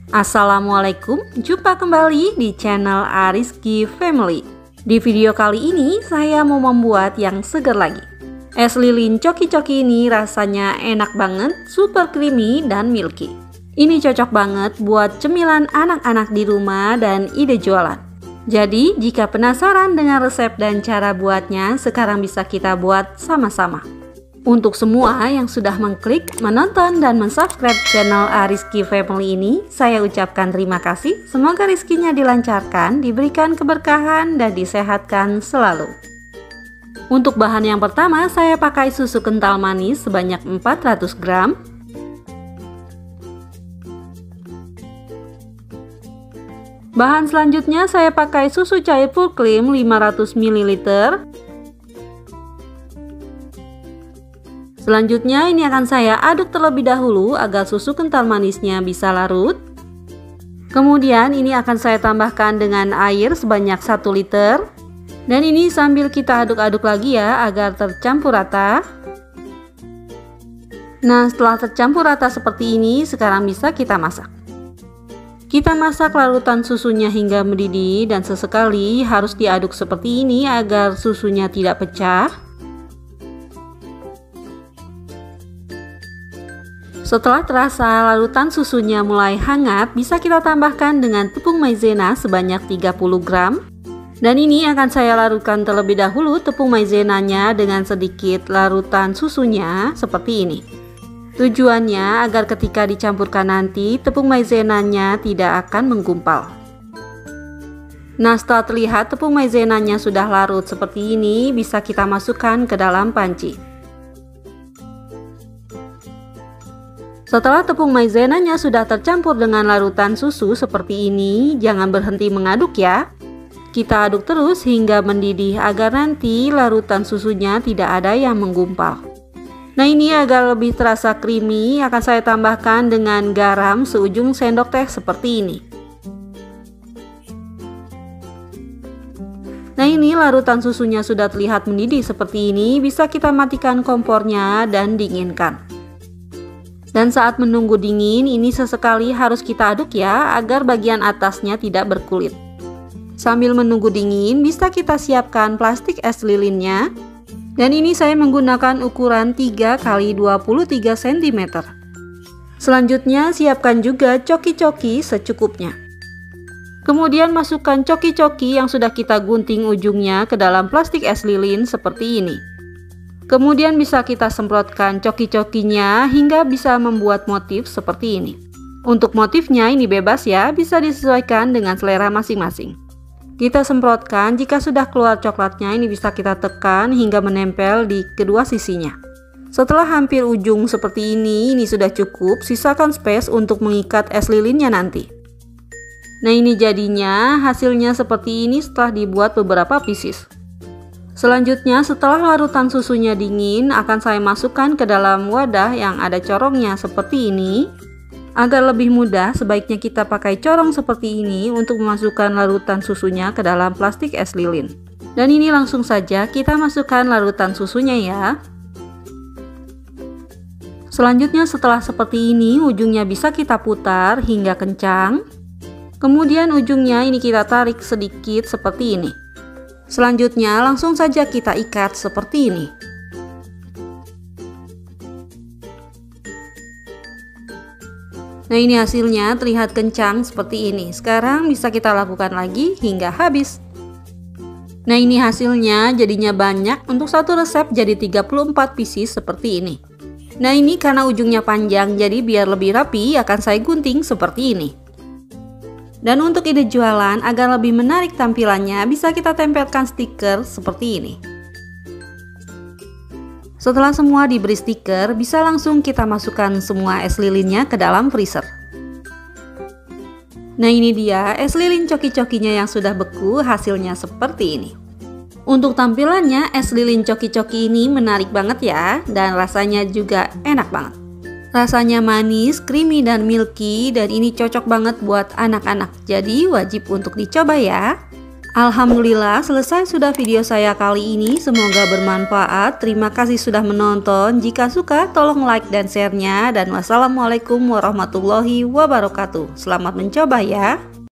Assalamualaikum, jumpa kembali di channel Ariski Family. Di video kali ini saya mau membuat yang seger lagi. Es lilin coki-coki ini rasanya enak banget, super creamy dan milky. Ini cocok banget buat cemilan anak-anak di rumah dan ide jualan. Jadi jika penasaran dengan resep dan cara buatnya, sekarang bisa kita buat sama-sama. Untuk semua yang sudah mengklik, menonton, dan mensubscribe channel Ariski Family ini, saya ucapkan terima kasih. Semoga rezekinya dilancarkan, diberikan keberkahan, dan disehatkan selalu. Untuk bahan yang pertama, saya pakai susu kental manis sebanyak 400 gram. Bahan selanjutnya saya pakai susu cair full cream 500 ml. Selanjutnya ini akan saya aduk terlebih dahulu agar susu kental manisnya bisa larut. Kemudian ini akan saya tambahkan dengan air sebanyak 1 liter. Dan ini sambil kita aduk-aduk lagi ya agar tercampur rata. Nah, setelah tercampur rata seperti ini, sekarang bisa kita masak. Kita masak larutan susunya hingga mendidih dan sesekali harus diaduk seperti ini agar susunya tidak pecah. Setelah terasa larutan susunya mulai hangat, bisa kita tambahkan dengan tepung maizena sebanyak 30 gram. Dan ini akan saya larutkan terlebih dahulu tepung maizenanya dengan sedikit larutan susunya seperti ini. Tujuannya agar ketika dicampurkan nanti, tepung maizenanya tidak akan menggumpal. Nah, setelah terlihat tepung maizenanya sudah larut seperti ini, bisa kita masukkan ke dalam panci. Setelah tepung maizenanya sudah tercampur dengan larutan susu seperti ini, jangan berhenti mengaduk ya. Kita aduk terus hingga mendidih agar nanti larutan susunya tidak ada yang menggumpal. Nah, ini agar lebih terasa creamy, akan saya tambahkan dengan garam seujung sendok teh seperti ini. Nah, ini larutan susunya sudah terlihat mendidih seperti ini, bisa kita matikan kompornya dan dinginkan. Dan saat menunggu dingin, ini sesekali harus kita aduk ya, agar bagian atasnya tidak berkulit. Sambil menunggu dingin, bisa kita siapkan plastik es lilinnya. Dan ini saya menggunakan ukuran 3 x 23 cm. Selanjutnya, siapkan juga coki-coki secukupnya. Kemudian masukkan coki-coki yang sudah kita gunting ujungnya ke dalam plastik es lilin seperti ini. Kemudian bisa kita semprotkan coki-cokinya hingga bisa membuat motif seperti ini. Untuk motifnya ini bebas ya, bisa disesuaikan dengan selera masing-masing. Kita semprotkan, jika sudah keluar coklatnya ini bisa kita tekan hingga menempel di kedua sisinya. Setelah hampir ujung seperti ini sudah cukup, sisakan space untuk mengikat es lilinnya nanti. Nah, ini jadinya, hasilnya seperti ini setelah dibuat beberapa pieces. Selanjutnya, setelah larutan susunya dingin, akan saya masukkan ke dalam wadah yang ada corongnya seperti ini. Agar lebih mudah, sebaiknya kita pakai corong seperti ini untuk memasukkan larutan susunya ke dalam plastik es lilin. Dan ini langsung saja kita masukkan larutan susunya ya. Selanjutnya, setelah seperti ini, ujungnya bisa kita putar hingga kencang. Kemudian ujungnya ini kita tarik sedikit seperti ini. Selanjutnya langsung saja kita ikat seperti ini. Nah, ini hasilnya terlihat kencang seperti ini. Sekarang bisa kita lakukan lagi hingga habis. Nah, ini hasilnya jadinya banyak. Untuk satu resep jadi 34 pieces seperti ini. Nah, ini karena ujungnya panjang, jadi biar lebih rapi akan saya gunting seperti ini. Dan untuk ide jualan agar lebih menarik tampilannya, bisa kita tempelkan stiker seperti ini. Setelah semua diberi stiker, bisa langsung kita masukkan semua es lilinnya ke dalam freezer. Nah, ini dia es lilin coki-cokinya yang sudah beku, hasilnya seperti ini. Untuk tampilannya, es lilin coki-coki ini menarik banget ya, dan rasanya juga enak banget. Rasanya manis, creamy, dan milky, dan ini cocok banget buat anak-anak. Jadi wajib untuk dicoba ya. Alhamdulillah, selesai sudah video saya kali ini. Semoga bermanfaat. Terima kasih sudah menonton. Jika suka, tolong like dan share-nya. Dan wassalamualaikum warahmatullahi wabarakatuh. Selamat mencoba ya.